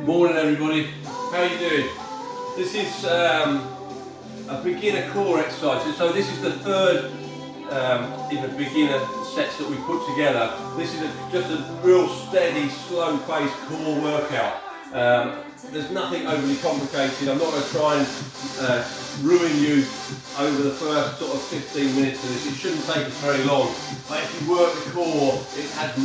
Morning everybody, how are you doing? This is a beginner core exercise, so this is the third in the beginner sets that we put together. This is just a real steady, slow paced core workout. There's nothing overly complicated. I'm not going to try and ruin you over the first sort of 15 minutes of this. It shouldn't take us very long. But if you work the core, it has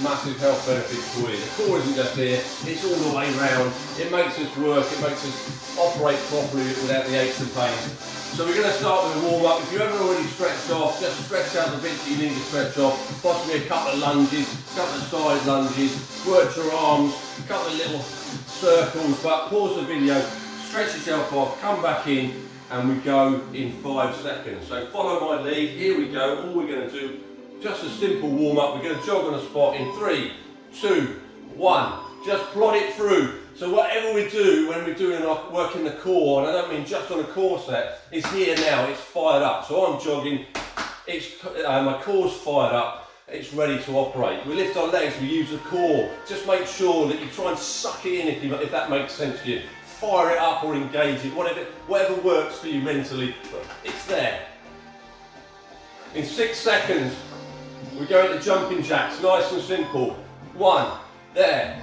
massive health benefits for you. The core isn't just here, it's all the way round. It makes us work, it makes us operate properly without the aches and pains. So we're going to start with a warm up. If you haven't already stretched off, just stretch out the bits that you need to stretch off. Possibly a couple of lunges, a couple of side lunges, work your arms, a couple of little circles, but pause the video, stretch yourself off, come back in, and we go in 5 seconds. So follow my lead, here we go. All we're going to do, just a simple warm up. We're going to jog on the spot in 3, 2, 1. Just plod it through. So whatever we do when we're doing working the core, and I don't mean just on a core set, it's here now, it's fired up. So I'm jogging, my core's fired up, it's ready to operate. We lift our legs, we use the core. Just make sure that you try and suck it in if that makes sense to you. Fire it up or engage it, whatever works for you mentally, but it's there. In 6 seconds, we're going to jumping jacks, nice and simple. 1, there.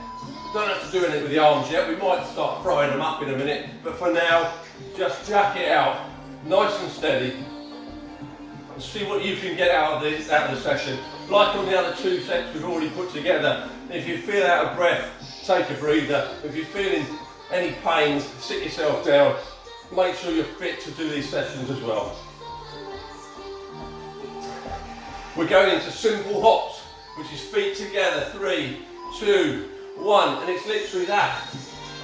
Don't have to do anything with the arms yet, we might start throwing them up in a minute, but for now, just jack it out, nice and steady, and see what you can get out of the session. Like on the other 2 sets we've already put together, if you feel out of breath, take a breather. If you're feeling any pains, sit yourself down, make sure you're fit to do these sessions as well. We're going into simple hops, which is feet together, 3, 2, 1, and it's literally that.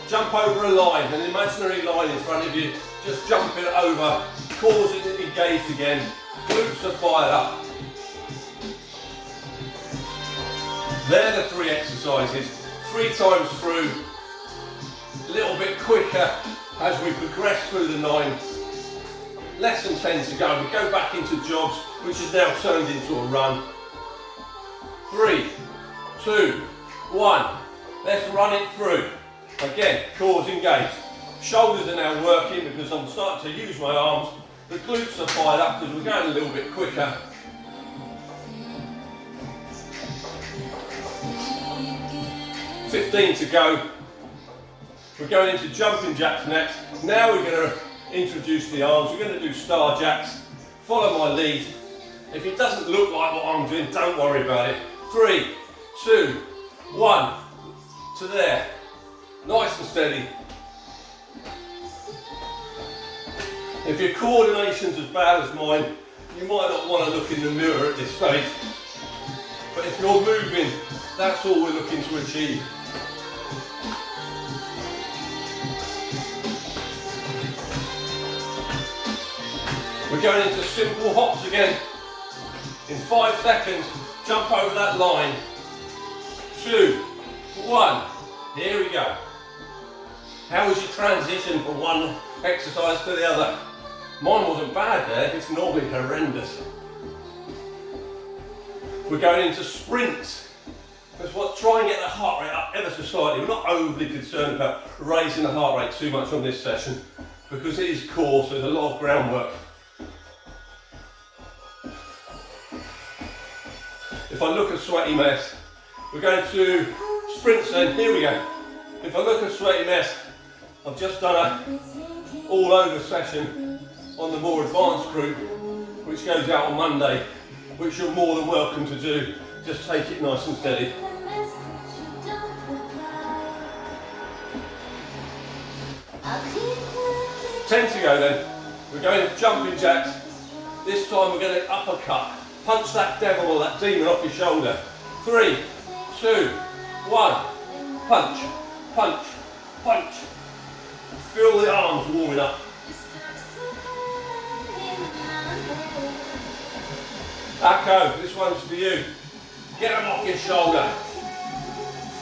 Jump over a line, an imaginary line in front of you, just jump it over, cause it to engage again, glutes are fired up. They're the 3 exercises, 3 times through, a little bit quicker as we progress through the 9. Less than 10 to go. We go back into jogs, which is now turned into a run. 3, 2, 1. Let's run it through. Again, core's engaged. Shoulders are now working because I'm starting to use my arms. The glutes are fired up because we're going a little bit quicker. $15 to go. We're going into jumping jacks next. Now we're going to introduce the arms. We're going to do star jacks. Follow my lead. If it doesn't look like what I'm doing, don't worry about it. 3, 2, 1. To there. Nice and steady. If your coordination's as bad as mine, you might not want to look in the mirror at this stage. But if you're moving, that's all we're looking to achieve. We're going into simple hops again. In 5 seconds, jump over that line. 2, 1. Here we go. How was your transition from one exercise to the other? Mine wasn't bad there, it's normally horrendous. We're going into sprints. Try and get the heart rate up ever so slightly. We're not overly concerned about raising the heart rate too much on this session because it is core, so there's a lot of groundwork. If I look a sweaty mess, we're going to sprints then, here we go. If I look a sweaty mess, I've just done a all over session on the more advanced group, which goes out on Monday, which you're more than welcome to do. Just take it nice and steady. $10 to go then. We're going to jumping jacks. This time we're going to uppercut. Punch that devil or that demon off your shoulder. 3, 2, 1. Punch, punch, punch. Feel the arms warming up. Akko, this one's for you. Get them off your shoulder.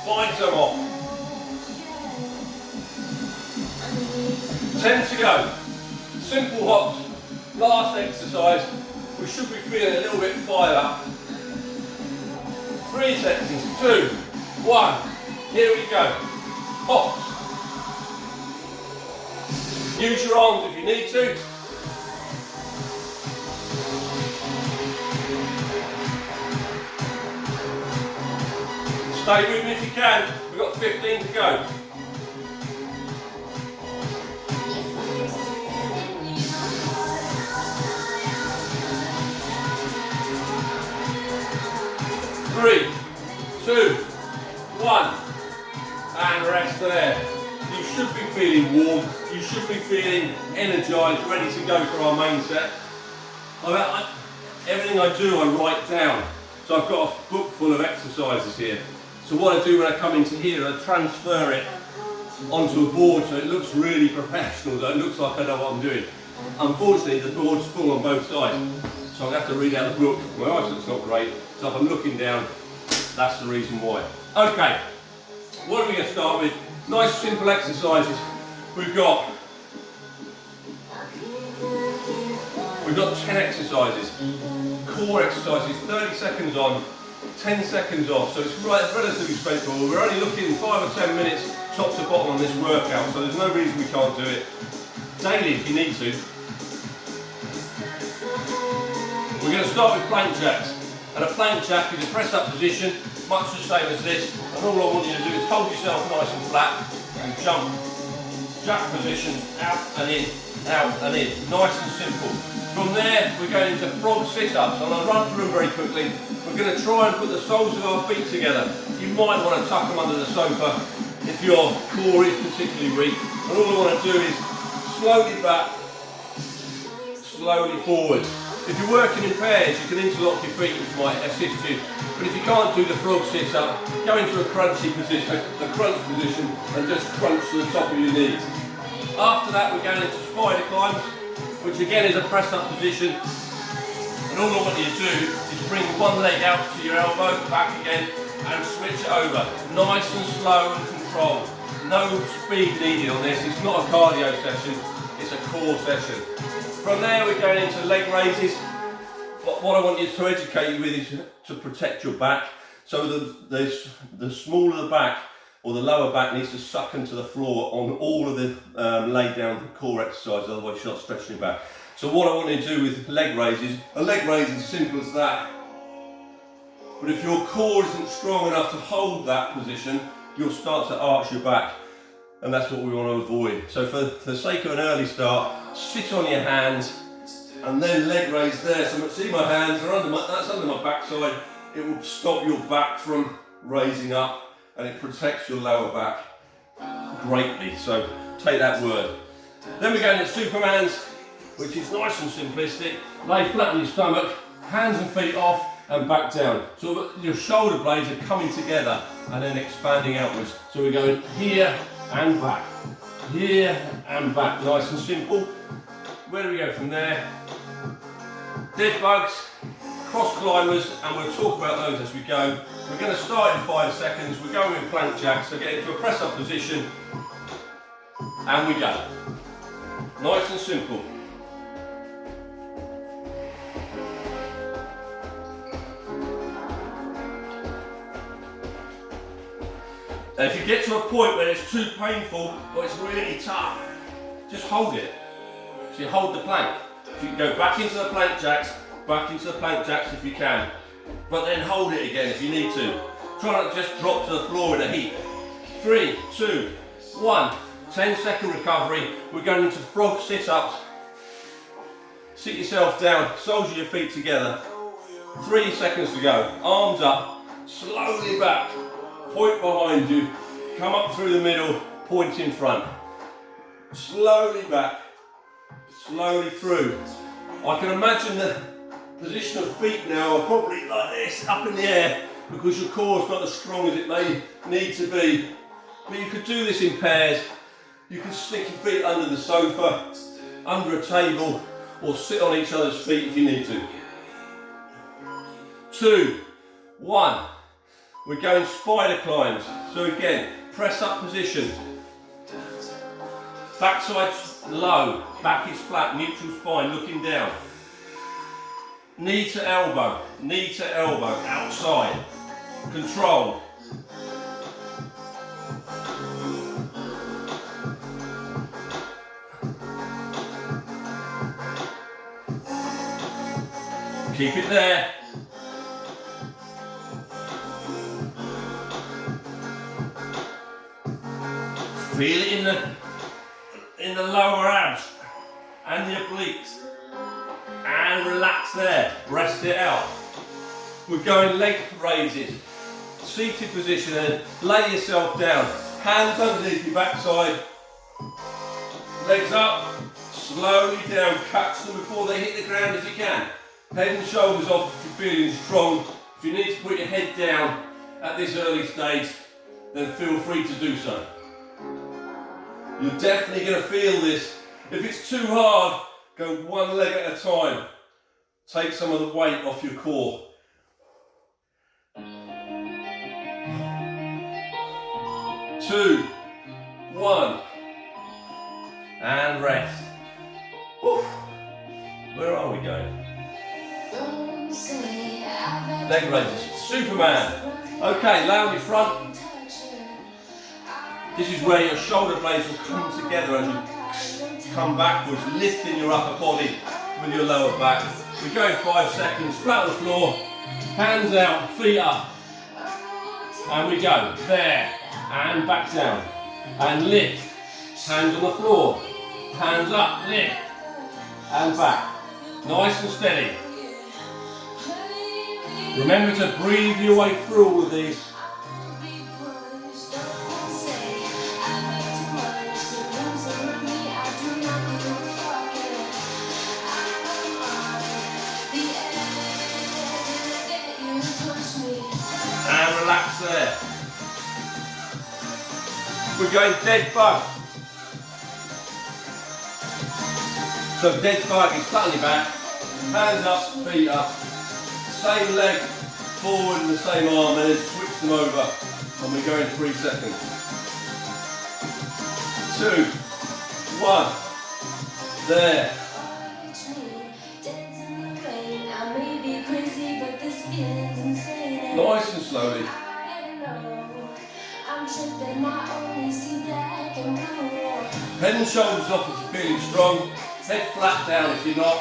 Fight them off. 10 to go. Simple hops. Last exercise. We should be feeling a little bit fired up. 3 seconds. 2, 1. Here we go. Hops. Use your arms if you need to. Stay with me if you can. We've got 15 to go. Three, two, one, and rest there. You should be feeling warm, you should be feeling energized, ready to go for our main set. Everything I do I write down, so I've got a book full of exercises here. So what I do when I come into here, I transfer it onto a board so it looks really professional, so it looks like I know what I'm doing. Unfortunately the board's full on both sides, so I'm going to have to read out the book. My eyesight's not great, so if I'm looking down, that's the reason why. Okay, what are we going to start with? Nice simple exercises. We've got 10 exercises, core exercises, 30 seconds on, 10 seconds off, so it's relatively straightforward. We're only looking 5 or 10 minutes top to bottom on this workout, so there's no reason we can't do it daily if you need to. We're going to start with plank jacks, and a plank jack is a press up position, much the same as this, and all I want you to do is hold yourself nice and flat and jump. Jack position, out and in, nice and simple. From there we're going into frog sit-ups, and I'll run through them very quickly. We're going to try and put the soles of our feet together. You might want to tuck them under the sofa if your core is particularly weak, and all I want to do is slowly back, slowly forward. If you're working in pairs, you can interlock your feet, which might assist you. But if you can't do the frog sit-up, go into a crunchy position, a crunch position, and just crunch to the top of your knees. After that, we're going into spider climbs, which again is a press-up position. And all I want you to do is bring one leg out to your elbow, back again, and switch it over. Nice and slow and controlled. No speed needed on this. It's not a cardio session, it's a core session. From there we're going into leg raises. But what I want you to educate you with is to protect your back. So the smaller the back, or the lower back, needs to suck into the floor on all of the lay down core exercises, otherwise you're not stretching your back. So what I want you to do with leg raises, a leg raise is as simple as that. But if your core isn't strong enough to hold that position, you'll start to arch your back. And that's what we want to avoid. So for the sake of an early start, sit on your hands and then leg raise there. So see my hands are that's under my backside. It will stop your back from raising up, and it protects your lower back greatly. So take that word. Then we're going to Superman's, which is nice and simplistic. Lay flat on your stomach, hands and feet off, and back down. So your shoulder blades are coming together and then expanding outwards. So we're going here and back, here and back, nice and simple. Where do we go from there? Dead bugs, cross climbers, and we'll talk about those as we go. We're going to start in 5 seconds. We're going with plank jacks, so get into a press up position, and we go. Nice and simple. And if you get to a point where it's too painful or it's really tough, just hold it. So you hold the plank. So you can go back into the plank jacks if you can. But then hold it again if you need to. Try not to just drop to the floor in a heap. 3, 2, 1. 10-second recovery. We're going into frog sit-ups. Sit yourself down, soles of your feet together. 3 seconds to go. Arms up, slowly back. Point behind you, come up through the middle, point in front. Slowly back, slowly through. I can imagine the position of feet now are probably like this, up in the air, because your core is not as strong as it may need to be. But you could do this in pairs. You can stick your feet under the sofa, under a table, or sit on each other's feet if you need to. 2, 1. We're going spider climbs. So again, press up position. Backside low, back is flat, neutral spine, looking down. Knee to elbow, outside. Control. Keep it there. Feel it in the lower abs and the obliques. And relax there. Rest it out. We're going leg raises. Seated position and lay yourself down. Hands underneath your backside. Legs up. Slowly down. Catch them before they hit the ground if you can. Head and shoulders off if you're feeling strong. If you need to put your head down at this early stage, then feel free to do so. You're definitely going to feel this. If it's too hard, go one leg at a time. Take some of the weight off your core. 2, 1, and rest. Whew. Where are we going? Leg raises. Superman. Okay, lay on your front. This is where your shoulder blades will come together as you come backwards, lifting your upper body with your lower back. We're going 5 seconds, flat on the floor, hands out, feet up. And we go, there, and back down. And lift, hands on the floor, hands up, lift, and back. Nice and steady. Remember to breathe your way through all of these. And relax there. We're going dead bug. So dead bug is flat on your back, hands up, feet up, same leg forward and the same arm, and then switch them over. And we're going 3 seconds. 2, 1, there. Nice and slowly. Head and shoulders off if you're feeling strong. Head flat down if you're not.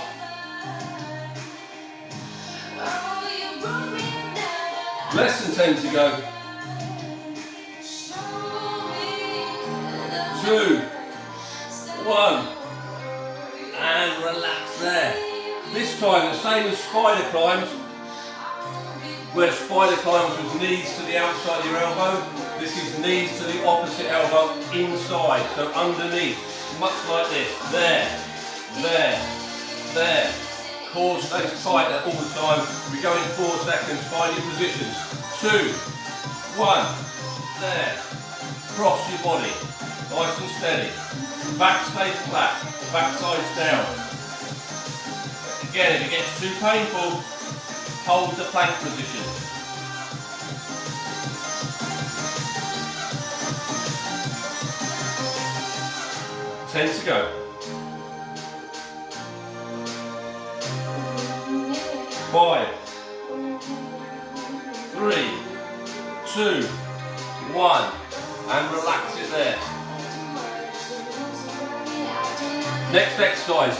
Less than 10 to go. 2, 1, and relax there. This time the same as spider climbs, where spider climbs was knees to the outside of your elbow. This is knees to the opposite elbow inside, so underneath, much like this. There, there, there. Core stays tight all the time. We go in 4 seconds, find your positions. 2, 1, there. Cross your body, nice and steady. Back stays flat, back side's down. Again, if it gets too painful, hold the plank position. Ten to go. 5, 3, 2, 1, and relax it there. Next exercise,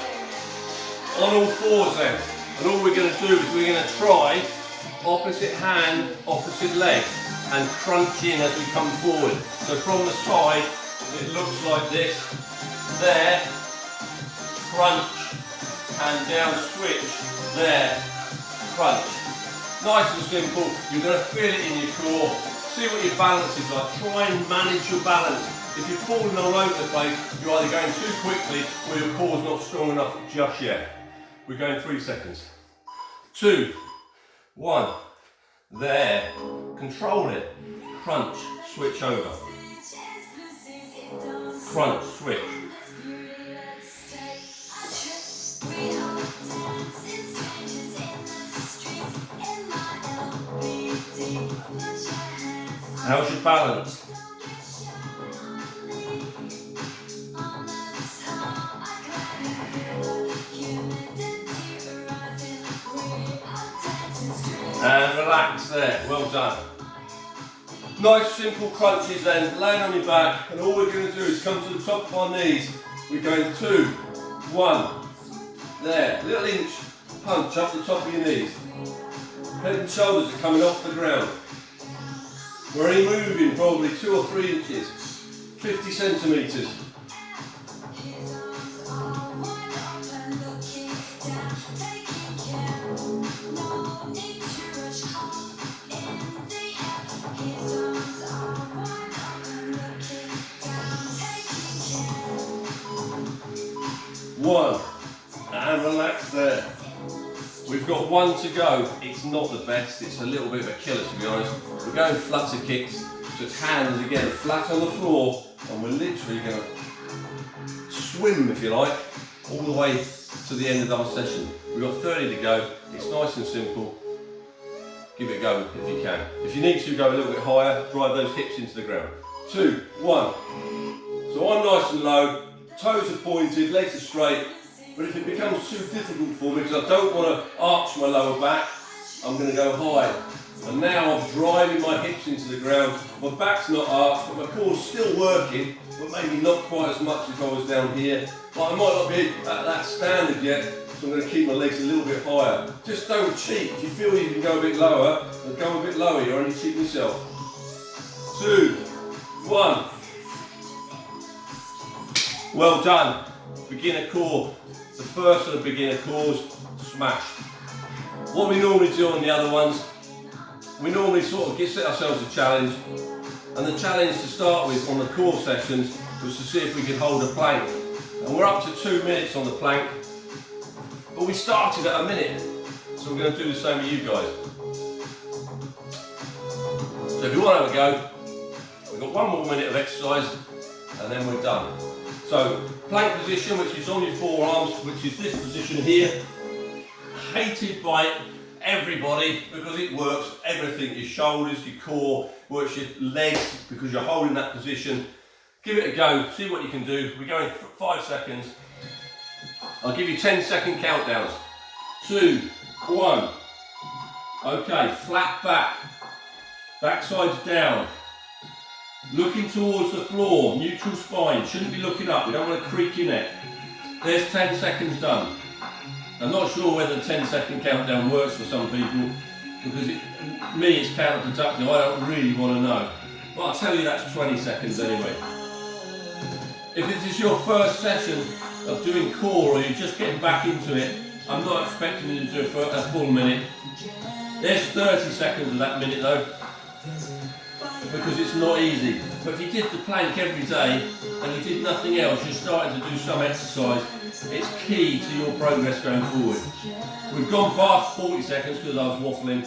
on all fours then. And all we're going to do is we're going to try opposite hand, opposite leg, and crunch in as we come forward. So from the side, it looks like this. There, crunch, and down switch. There, crunch. Nice and simple. You're going to feel it in your core. See what your balance is like. Try and manage your balance. If you're falling all over the place, you're either going too quickly or your core's not strong enough just yet. We're going 3 seconds. 2, 1, there. Control it. Crunch, switch over. Crunch, switch. How's your balance? And relax there, well done. Nice simple crunches then, laying on your back, and all we're going to do is come to the top of our knees. We're going 2, 1, there, little inch, punch up the top of your knees. Head and shoulders are coming off the ground. We're only moving probably 2 or 3 inches, 50 centimetres. One, and relax there. We've got 1 to go. It's not the best, it's a little bit of a killer to be honest. We're going flutter kicks, so it's hands again, flat on the floor, and we're literally going to swim, if you like, all the way to the end of our session. We've got 30 to go, it's nice and simple. Give it a go if you can. If you need to go a little bit higher, drive those hips into the ground. 2, 1. So I'm nice and low, toes are pointed, legs are straight. But if it becomes too difficult for me, because I don't want to arch my lower back, I'm going to go high. And now I'm driving my hips into the ground. My back's not arched, but my core's still working, but maybe not quite as much if I was down here. But I might not be at that standard yet, so I'm going to keep my legs a little bit higher. Just don't cheat. If you feel you can go a bit lower, then go a bit lower. You're only cheating yourself. 2, 1. Well done. Beginner core. The first of the beginner cores, smashed. What we normally do on the other ones, we normally sort of set ourselves a challenge, and the challenge to start with on the core sessions was to see if we could hold a plank. And we're up to 2 minutes on the plank, but we started at a minute, so we're going to do the same with you guys. So if you want to have a go, we've got 1 more minute of exercise, and then we're done. So, plank position, which is on your forearms, which is this position here, hated by everybody because it works everything, your shoulders, your core, works your legs because you're holding that position. Give it a go, see what you can do. We're going 5 seconds. I'll give you 10-second countdowns. 2, 1. Okay, flat back, backside's down. Looking towards the floor, neutral spine, shouldn't be looking up, we don't want to creak your neck. There's 10 seconds done. I'm not sure whether the 10-second countdown works for some people, because me it's counterproductive, I don't really want to know. But I'll tell you that's 20 seconds anyway. If this is your first session of doing core, or you're just getting back into it, I'm not expecting you to do a full minute. There's 30 seconds of that minute though, because it's not easy. But if you did the plank every day and you did nothing else, you're starting to do some exercise, it's key to your progress going forward. We've gone past 40 seconds because I was waffling.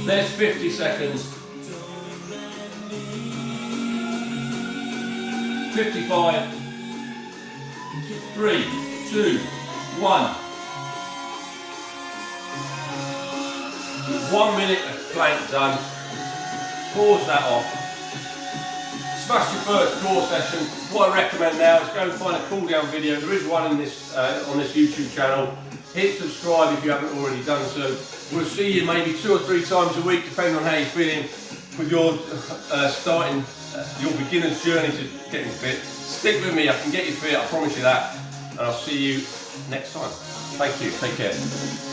There's 50 seconds. 55. 3, 2, 1. 1 minute of plank done. Pause that off. Smash your first core session. What I recommend now is go and find a cool down video. There is one in this on this YouTube channel. Hit subscribe if you haven't already done so. We'll see you maybe 2 or 3 times a week, depending on how you're feeling with your starting your beginner's journey to getting fit. Stick with me, I can get you fit, I promise you that. And I'll see you next time. Thank you, take care.